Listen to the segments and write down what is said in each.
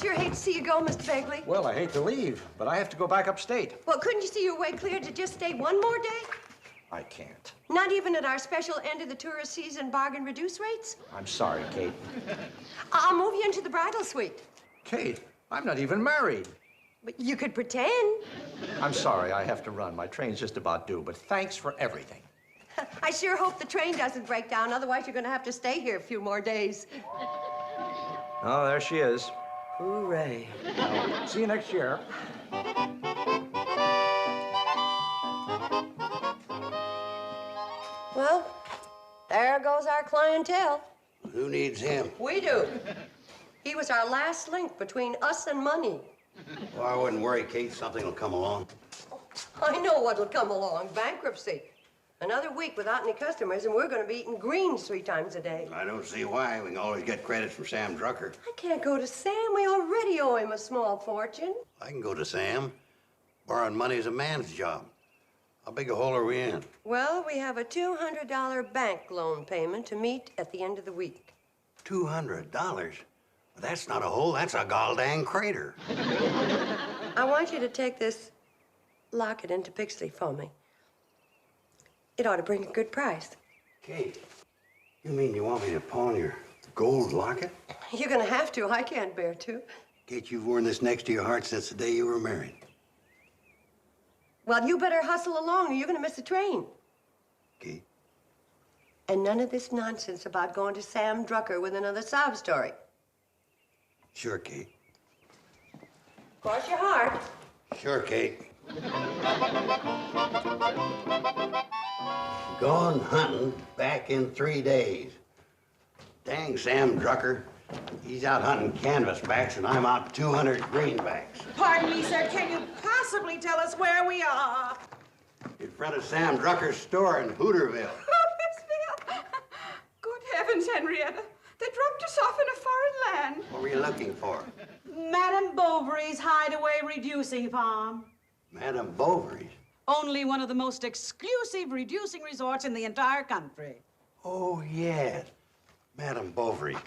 sure hate to see you go, Mr. Begley. Well, I hate to leave, but I have to go back upstate. Well, couldn't you see your way clear to just stay one more day? I can't. Not even at our special end of the tourist season bargain reduce rates? I'm sorry, Kate. I'll move you into the bridal suite. Kate, I'm not even married. But you could pretend. I'm sorry, I have to run. My train's just about due, but thanks for everything. I sure hope the train doesn't break down. Otherwise, you're going to have to stay here a few more days. Oh, there she is. Hooray. Well, see you next year. Well, there goes our clientele. Who needs him? We do. He was our last link between us and money. Well, I wouldn't worry, Kate. Something will come along. I know what'll come along. Bankruptcy. Another week without any customers, and we're going to be eating greens 3 times a day. I don't see why. We can always get credit from Sam Drucker. I can't go to Sam. We already owe him a small fortune. I can go to Sam. Borrowing money is a man's job. How big a hole are we in? Well, we have a $200 bank loan payment to meet at the end of the week. $200? Well, that's not a hole. That's a goddamn crater. I want you to take this locket into Pixley for me. It ought to bring a good price. Kate, you mean you want me to pawn your gold locket? You're going to have to. I can't bear to. Kate, you've worn this next to your heart since the day you were married. Well, you better hustle along or you're going to miss the train. Kate? And none of this nonsense about going to Sam Drucker with another sob story. Sure, Kate. Cross your heart. Sure, Kate. Gone hunting back in 3 days. Dang Sam Drucker. He's out hunting canvasbacks and I'm out 200 greenbacks. Pardon me, sir. Can you possibly tell us where we are? In front of Sam Drucker's store in Hooterville. Hootersville? Good heavens, Henrietta. They dropped us off in a foreign land. What were you looking for? Madame Bovary's Hideaway Reducing Farm. Madame Bovary's? Only one of the most exclusive reducing resorts in the entire country. Oh, yes. Madame Bovary.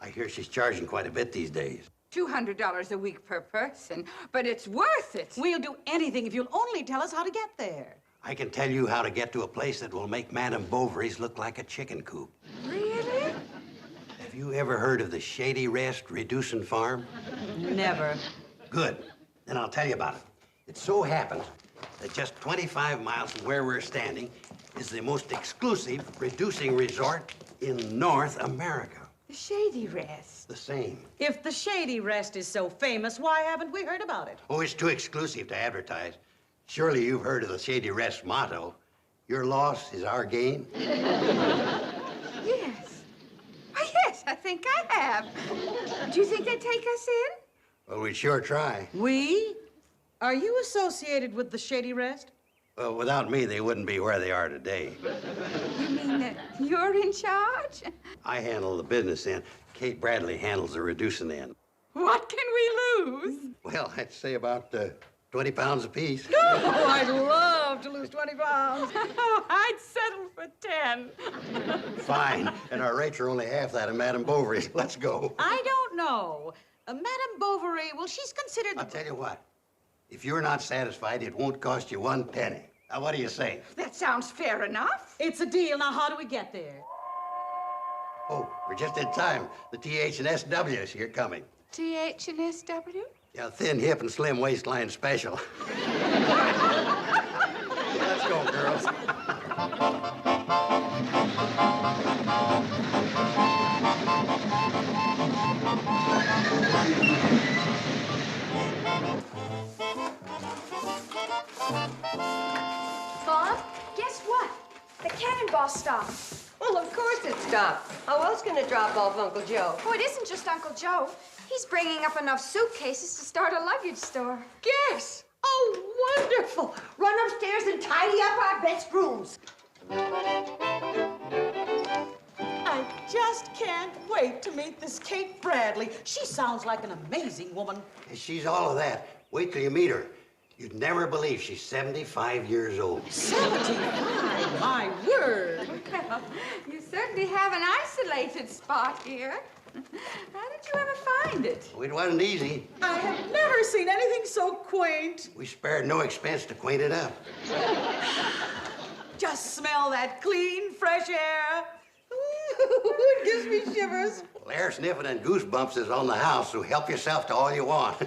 I hear she's charging quite a bit these days. $200 a week per person, but it's worth it. We'll do anything if you'll only tell us how to get there. I can tell you how to get to a place that will make Madame Bovary's look like a chicken coop. Really? Have you ever heard of the Shady Rest Reducing Farm? Never. Good. Then I'll tell you about it. It so happens that just 25 miles from where we're standing is the most exclusive reducing resort in North America. The Shady Rest. The same. If the Shady Rest is so famous, why haven't we heard about it? Oh, it's too exclusive to advertise. Surely you've heard of the Shady Rest motto, your loss is our gain. Yes. Oh, yes, I think I have. Do you think they'd take us in? Well, we'd sure try. We? Are you associated with the Shady Rest? Well, without me, they wouldn't be where they are today. You mean that you're in charge? I handle the business end. Kate Bradley handles the reducing end. What can we lose? Well, I'd say about 20 pounds apiece. Oh, I'd love to lose 20 pounds. Oh, I'd settle for 10. Fine. And our rates are only half that of Madame Bovary's. Let's go. I don't know. Madame Bovary, well, she's considered... I'll tell you what. If you're not satisfied, it won't cost you 1 penny. Now, what do you say? That sounds fair enough. It's a deal. Now, how do we get there? Oh, we're just in time. The TH&SW is here coming. TH&SW? Yeah, thin hip and slim waistline special. Let's go, girls. Bob, guess what? The cannonball stopped. Well, of course it stopped. How else can it drop off Uncle Joe? Oh, it isn't just Uncle Joe. He's bringing up enough suitcases to start a luggage store. Guess. Oh, wonderful. Run upstairs and tidy up our best rooms. I just can't wait to meet this Kate Bradley. She sounds like an amazing woman. She's all of that. Wait till you meet her. You'd never believe she's 75 years old. 75, my word. Well, you certainly have an isolated spot here. How did you ever find it? It wasn't easy. I have never seen anything so quaint. We spared no expense to clean it up. Just smell that clean, fresh air. It gives me shivers. Well, air sniffing and goosebumps is on the house, so help yourself to all you want.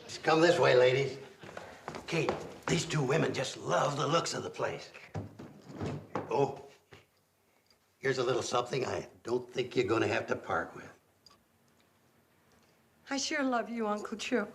Just come this way, ladies. Kate, these two women just love the looks of the place. Oh, here's a little something I don't think you're gonna have to part with. I sure love you, Uncle Joe.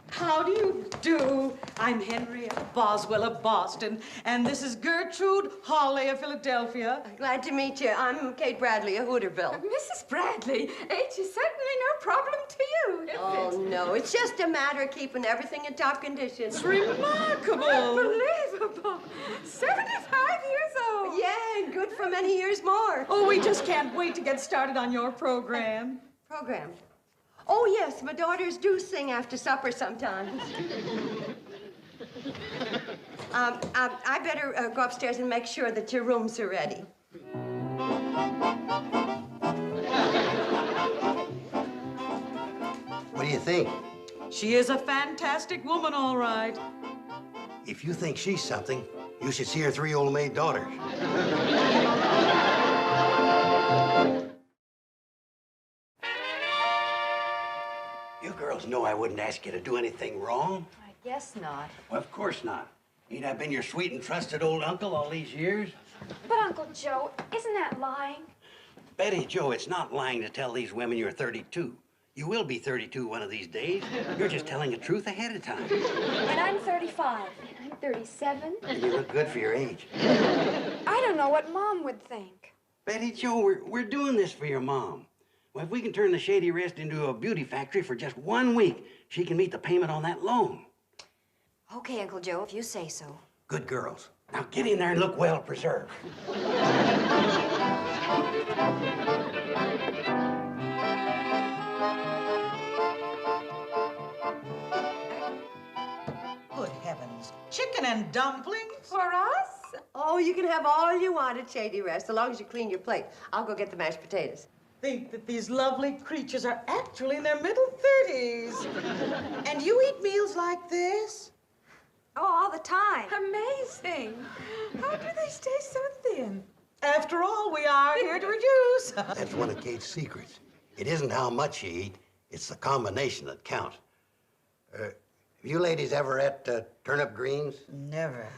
How do you do? I'm Henrietta Boswell of Boston, and this is Gertrude Hawley of Philadelphia. Glad to meet you. I'm Kate Bradley of Hooterville. Mrs. Bradley, age is certainly no problem to you, is Oh, it? no, it's just a matter of keeping everything in top condition. It's remarkable. Unbelievable. 75 years old. Yeah, and good for many years more. Oh, we just can't wait to get started on your program. Program. Oh, yes, my daughters do sing after supper sometimes. I better go upstairs and make sure that your rooms are ready. What do you think? She is a fantastic woman, all right. If you think she's something, you should see her 3 old maid daughters. You girls know I wouldn't ask you to do anything wrong. I guess not. Well, of course not. Ain't I been your sweet and trusted old uncle all these years? But Uncle Joe, isn't that lying? Betty Joe, it's not lying to tell these women you're 32. You will be 32 one of these days. You're just telling the truth ahead of time. And I'm 35. I'm 37. And you look good for your age. I don't know what Mom would think. Betty Joe, we're doing this for your mom. Well, if we can turn the Shady Rest into a beauty factory for just 1 week, she can meet the payment on that loan. Okay, Uncle Joe, if you say so. Good girls. Now get in there and look well preserved. Good heavens. Chicken and dumplings? For us? Oh, you can have all you want at Shady Rest, so long as you clean your plate. I'll go get the mashed potatoes. Think that these lovely creatures are actually in their middle 30s. And you eat meals like this? Oh, all the time. Amazing. How do they stay so thin? After all, we are here to reduce. That's one of Kate's secrets. It isn't how much you eat, it's the combination that counts. Have you ladies ever ate turnip greens? Never.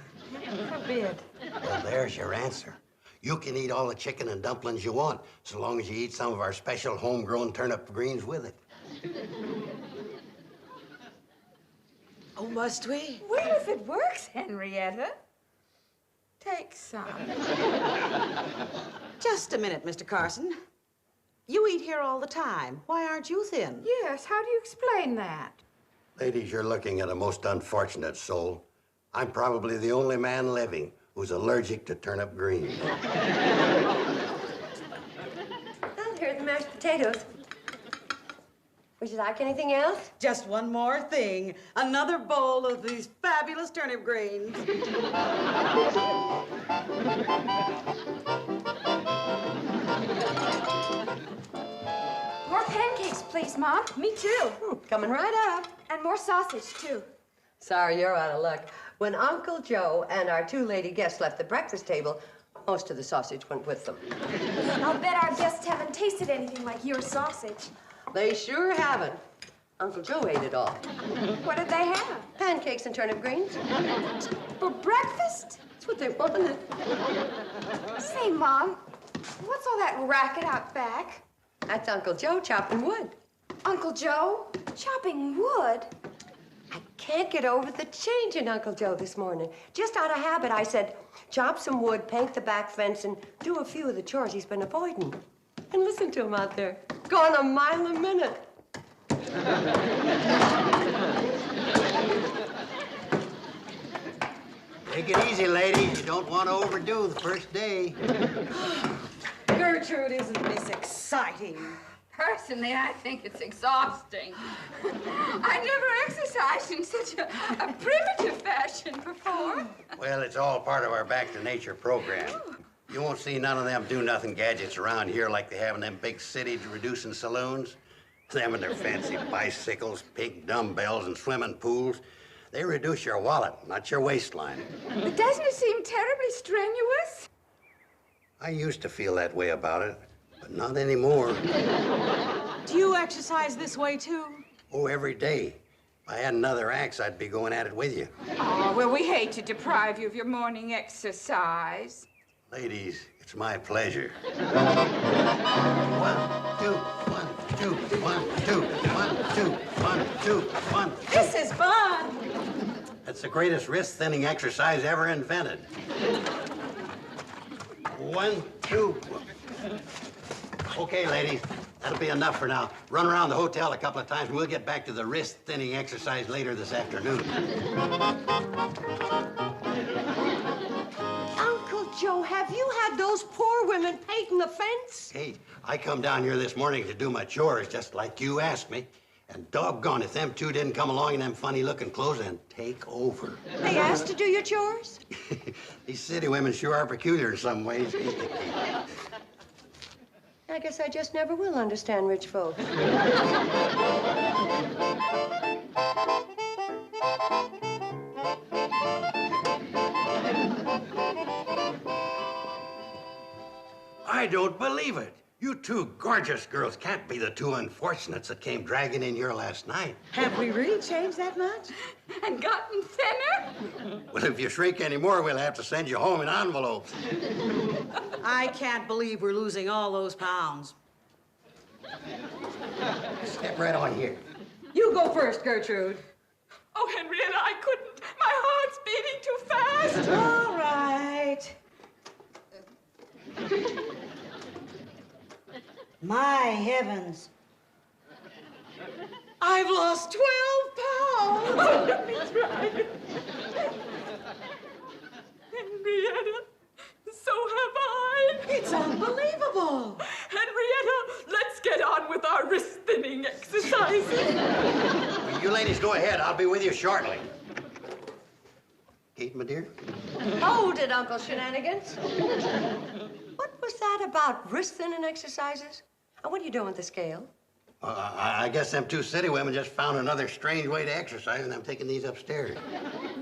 Heaven forbid. Well, there's your answer. You can eat all the chicken and dumplings you want, so long as you eat some of our special homegrown turnip greens with it. Oh, must we? Well, if it works, Henrietta, take some. Just a minute, Mr. Carson. You eat here all the time. Why aren't you thin? Yes, how do you explain that? Ladies, you're looking at a most unfortunate soul. I'm probably the only man living who's allergic to turnip greens. Well, here are the mashed potatoes. Would you like anything else? Just one more thing. Another bowl of these fabulous turnip greens. More pancakes, please, Mom. Me too. Coming right up. And more sausage, too. Sorry, you're out of luck. When Uncle Joe and our 2 lady guests left the breakfast table, most of the sausage went with them. I'll bet our guests haven't tasted anything like your sausage. They sure haven't. Uncle Joe ate it all. What did they have? Pancakes and turnip greens. For breakfast? That's what they wanted. Say, Mom, what's all that racket out back? That's Uncle Joe chopping wood. Uncle Joe? Chopping wood? I can't get over the change in Uncle Joe this morning. Just out of habit, I said, chop some wood, paint the back fence, and do a few of the chores he's been avoiding. And listen to him out there, going a mile a minute. Take it easy, ladies. You don't want to overdo the first day. Gertrude, isn't this exciting? Personally, I think it's exhausting. I never exercised in such a primitive fashion before. Well, it's all part of our Back to Nature program. You won't see none of them do-nothing gadgets around here like they have in them big city-reducing saloons. Them and their fancy bicycles, pink dumbbells, and swimming pools. They reduce your wallet, not your waistline. But doesn't it seem terribly strenuous? I used to feel that way about it, but not anymore. Do you exercise this way, too? Oh, every day. If I had another axe, I'd be going at it with you. Oh, well, we hate to deprive you of your morning exercise. Ladies, it's my pleasure. 1, 2, 1, 2, 1, 2, 1, 2, 1, 2, 1. This is fun. That's the greatest wrist-thinning exercise ever invented. 1, 2. Okay, ladies, that'll be enough for now. Run around the hotel a couple of times, and we'll get back to the wrist-thinning exercise later this afternoon. Uncle Joe, have you had those poor women painting the fence? Hey, I come down here this morning to do my chores just like you asked me. And doggone if them two didn't come along in them funny-looking clothes and take over. They asked to do your chores? These city women sure are peculiar in some ways. I guess I just never will understand rich folks. I don't believe it. You two gorgeous girls can't be the two unfortunates that came dragging in here last night. Have we really changed that much? And gotten thinner? Well, if you shrink anymore, we'll have to send you home in envelopes. I can't believe we're losing all those pounds. Step right on here. You go first, Gertrude. Oh, Henrietta, I couldn't. My heart's beating too fast. All right. My heavens. I've lost 12 pounds. That's right. Henrietta, so have I. It's unbelievable. Henrietta, let's get on with our wrist-thinning exercises. Well, you ladies go ahead. I'll be with you shortly. Kate, my dear? Hold it, Uncle Shenanigans. What was that about wrist-thinning exercises? And what are you doing with the scale? I guess them two city women just found another strange way to exercise, and I'm taking these upstairs.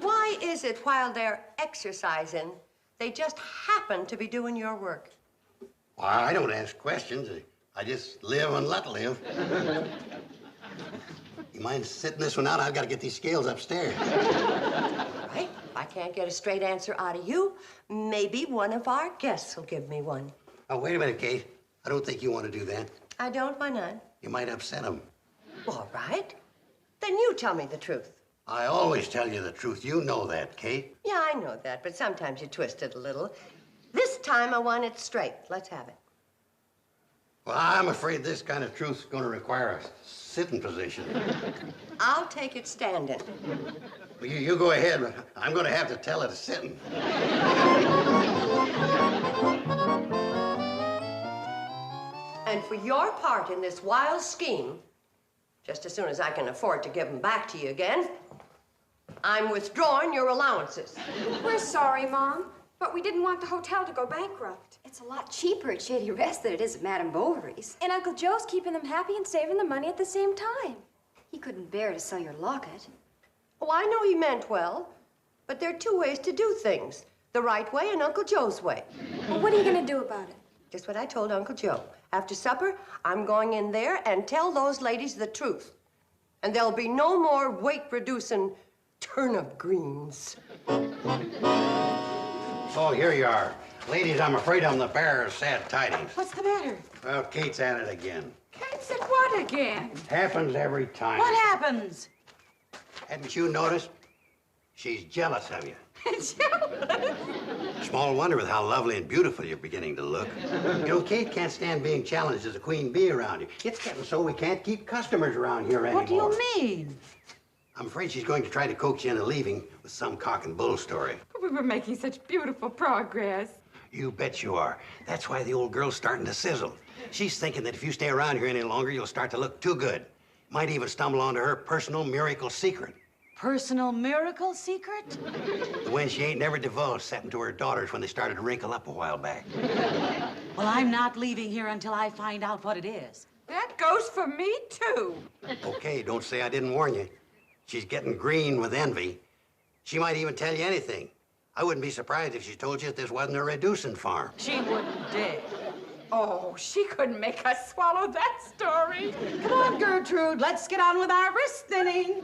Why is it while they're exercising, they just happen to be doing your work? Well, I don't ask questions. I just live and let live. You mind sitting this one out? I've got to get these scales upstairs. Right? If I can't get a straight answer out of you, maybe one of our guests will give me one. Oh, wait a minute, Kate. I don't think you want to do that. I don't, why not? You might upset them. All right. Then you tell me the truth. I always tell you the truth. You know that, Kate. Yeah, I know that, but sometimes you twist it a little. This time I want it straight. Let's have it. Well, I'm afraid this kind of truth's going to require a sitting position. I'll take it standing. Well, you go ahead, but I'm going to have to tell it sitting. And for your part in this wild scheme, just as soon as I can afford to give them back to you again, I'm withdrawing your allowances. We're sorry, Mom, but we didn't want the hotel to go bankrupt. It's a lot cheaper at Shady Rest than it is at Madame Bovary's. And Uncle Joe's keeping them happy and saving the money at the same time. He couldn't bear to sell your locket. Oh, I know he meant well, but there are two ways to do things. The right way and Uncle Joe's way. Well, what are you going to do about it? Just what I told Uncle Joe. After supper, I'm going in there and tell those ladies the truth. And there'll be no more weight-reducing turnip greens. Oh, here you are. Ladies, I'm afraid I'm the bearer of sad tidings. What's the matter? Well, Kate's at it again. Kate said what again? Happens every time. What happens? Hadn't you noticed? She's jealous of you. Jealous? Small wonder with how lovely and beautiful you're beginning to look. You know, Kate can't stand being challenged as a queen bee around you. It's getting so we can't keep customers around here anymore. What do you mean? I'm afraid she's going to try to coax you into leaving with some cock and bull story. We were making such beautiful progress. You bet you are. That's why the old girl's starting to sizzle. She's thinking that if you stay around here any longer, you'll start to look too good. Might even stumble onto her personal miracle secret. Personal miracle secret? The one she ain't never divulged, except to her daughters when they started to wrinkle up a while back. Well, I'm not leaving here until I find out what it is. That goes for me, too. Okay, don't say I didn't warn you. She's getting green with envy. She might even tell you anything. I wouldn't be surprised if she told you that this wasn't a reducing farm. She wouldn't dare. Oh, she couldn't make us swallow that story. Come on, Gertrude, let's get on with our wrist thinning.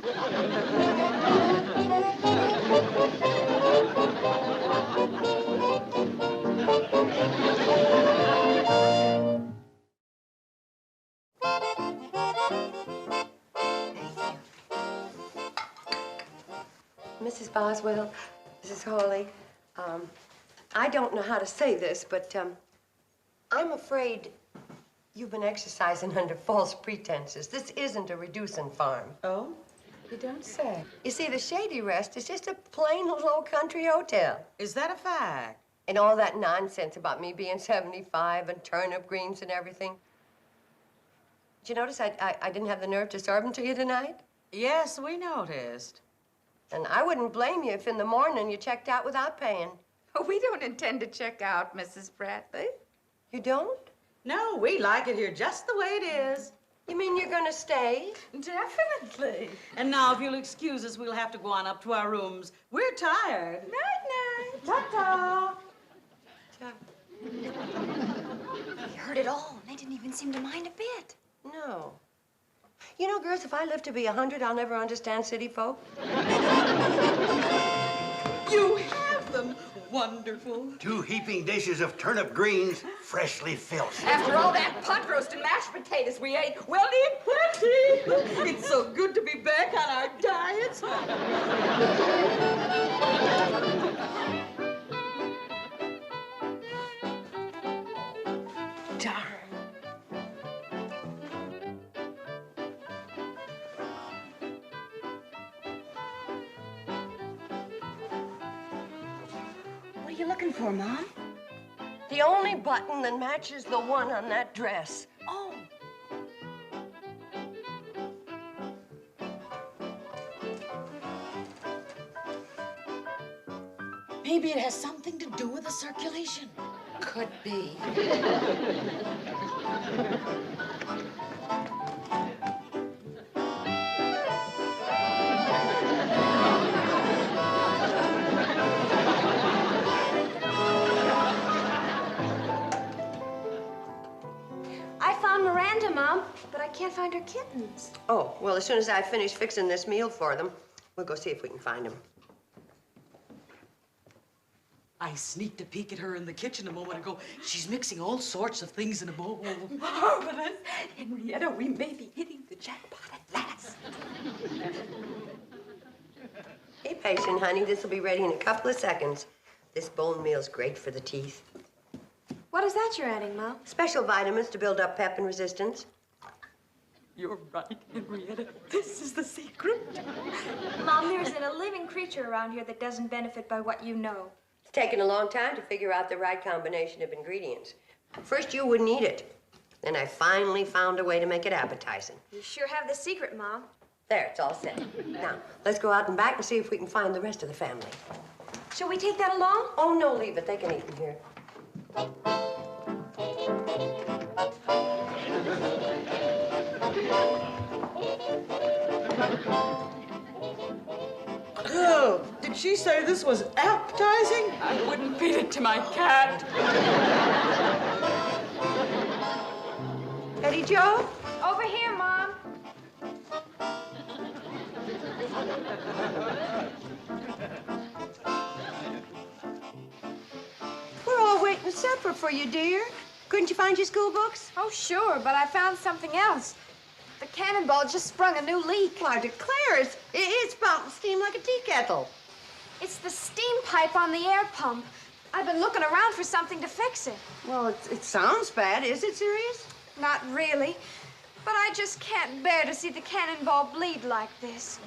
Mrs. Boswell, Mrs. Hawley, I don't know how to say this, but I'm afraid you've been exercising under false pretenses. This isn't a reducing farm. Oh? You don't say. You see, the Shady Rest is just a plain little old country hotel. Is that a fact? And all that nonsense about me being 75 and turnip greens and everything. Did you notice I didn't have the nerve to serve them to you tonight? Yes, we noticed. And I wouldn't blame you if in the morning you checked out without paying. Oh, we don't intend to check out, Mrs. Bradley. You don't? No, we like it here just the way it is. You mean you're gonna stay? Definitely. And now, if you'll excuse us, we'll have to go on up to our rooms. We're tired. Night-night. Ta-ta. They heard it all, and they didn't even seem to mind a bit. No. You know, girls, if I live to be 100, I'll never understand city folk. You have them. Wonderful. 2 heaping dishes of turnip greens, freshly filched. After all that pot roast and mashed potatoes we ate, we'll need plenty. It's so good to be back on our diets. Darn. What are you looking for, Mom? The only button that matches the one on that dress. Oh. Maybe it has something to do with the circulation. Could be. I found Miranda, Mom, but I can't find her kittens. Oh, well, as soon as I finish fixing this meal for them, we'll go see if we can find them. I sneaked a peek at her in the kitchen a moment ago. She's mixing all sorts of things in a bowl. Marvelous. Henrietta, we may be hitting the jackpot at last. Be patient, honey. This will be ready in a couple of seconds. This bone meal's great for the teeth. What is that you're adding, Mom? Special vitamins to build up pep and resistance. You're right, Henrietta. This is the secret. Mom, there isn't a living creature around here that doesn't benefit by what you know. It's taken a long time to figure out the right combination of ingredients. First, you wouldn't eat it. Then I finally found a way to make it appetizing. You sure have the secret, Mom. There, it's all set. Now, let's go out and back and see if we can find the rest of the family. Shall we take that along? Oh, no, leave it. They can eat in here. Oh, did she say this was appetizing? I wouldn't feed it to my cat. Eddie Joe? Over here, Mom. We're all waiting supper for you, dear. Couldn't you find your school books? Oh, sure, but I found something else. The cannonball just sprung a new leak. Well, I declare it's spouting steam like a tea kettle. It's the steam pipe on the air pump. I've been looking around for something to fix it. Well, it sounds bad. Is it serious? Not really, but I just can't bear to see the cannonball bleed like this.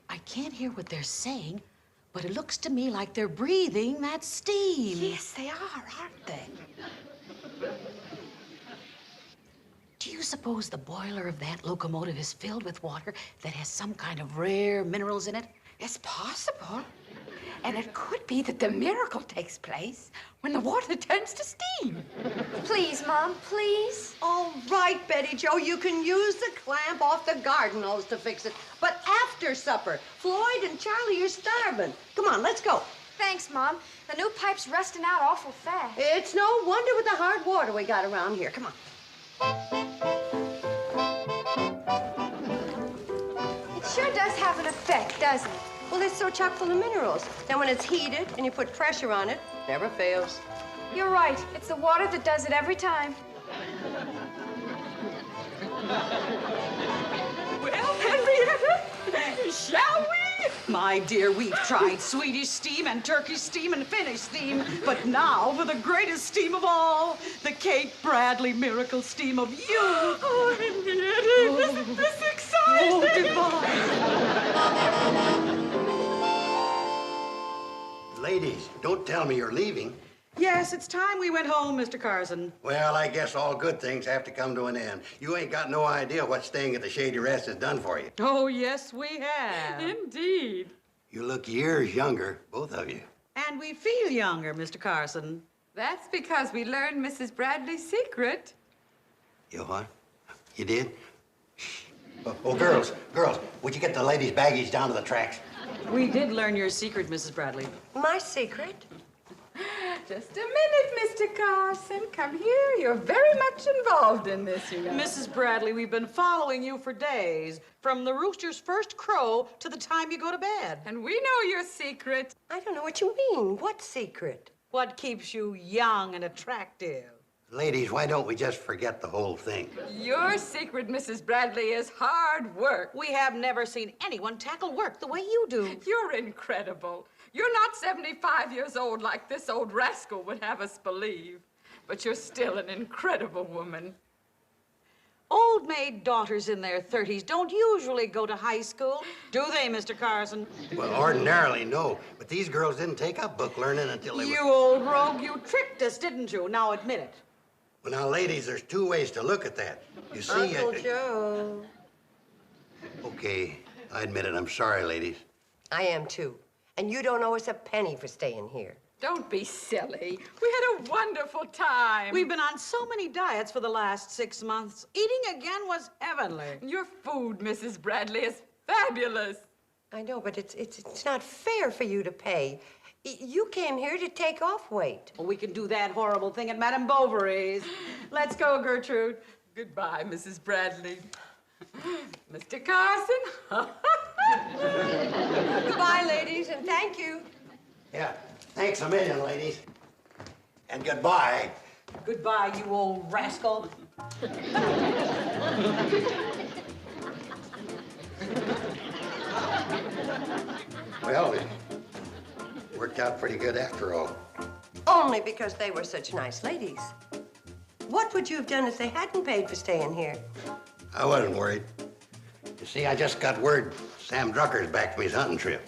I can't hear what they're saying, But it looks to me like they're breathing that steam. Yes, they are, aren't they? Do you suppose the boiler of that locomotive is filled with water that has some kind of rare minerals in it? It's possible. And it could be that the miracle takes place when the water turns to steam. Please, Mom, please. All right, Betty Jo, you can use the clamp off the garden hose to fix it. But after supper, Floyd and Charlie are starving. Come on, let's go. Thanks, Mom. The new pipe's rusting out awful fast. It's no wonder with the hard water we got around here. Come on. It sure does have an effect, doesn't it? Well, it's so chock full of minerals. Then when it's heated and you put pressure on it, never fails. You're right. It's the water that does it every time. Well, Henrietta, shall we? My dear, we've tried Swedish steam and Turkish steam and Finnish steam, but now for the greatest steam of all, the Kate Bradley miracle steam of you. Oh, Henrietta, isn't this exciting? Oh, goodbye. Ladies, don't tell me you're leaving. Yes, it's time we went home, Mr. Carson. Well, I guess all good things have to come to an end. You ain't got no idea what staying at the Shady Rest has done for you. Oh, yes, we have. Indeed. You look years younger, both of you. And we feel younger, Mr. Carson. That's because we learned Mrs. Bradley's secret. You what? You did? Shh. Oh, girls, would you get the ladies' baggage down to the tracks? We did learn your secret, Mrs. Bradley. My secret? Just a minute, Mr. Carson. Come here. You're very much involved in this, you know. Mrs. Bradley, we've been following you for days, from the rooster's first crow to the time you go to bed. And we know your secret. I don't know what you mean. What secret? What keeps you young and attractive? Ladies, why don't we just forget the whole thing? Your secret, Mrs. Bradley, is hard work. We have never seen anyone tackle work the way you do. You're incredible. You're not 75 years old like this old rascal would have us believe. But you're still an incredible woman. Old maid daughters in their 30s don't usually go to high school, do they, Mr. Carson? Well, ordinarily, no. But these girls didn't take up book learning until they You were... old rogue, you tricked us, didn't you? Now admit it. Well, now, ladies, there's two ways to look at that. You see... Uncle Joe. Okay, I admit it. I'm sorry, ladies. I am too. And you don't owe us a penny for staying here. Don't be silly. We had a wonderful time. We've been on so many diets for the last 6 months. Eating again was heavenly. Your food, Mrs. Bradley, is fabulous. I know, but it's not fair for you to pay. You came here to take off weight. Well, we can do that horrible thing at Madame Bovary's. Let's go, Gertrude. Goodbye, Mrs. Bradley. Mr. Carson. Goodbye, ladies, and thank you. Yeah, thanks a million, ladies. And goodbye. Goodbye, you old rascal. Well, it worked out pretty good after all. Only because they were such nice ladies. What would you have done if they hadn't paid for staying here? I wasn't worried. You see, I just got word Sam Drucker's back from his hunting trip.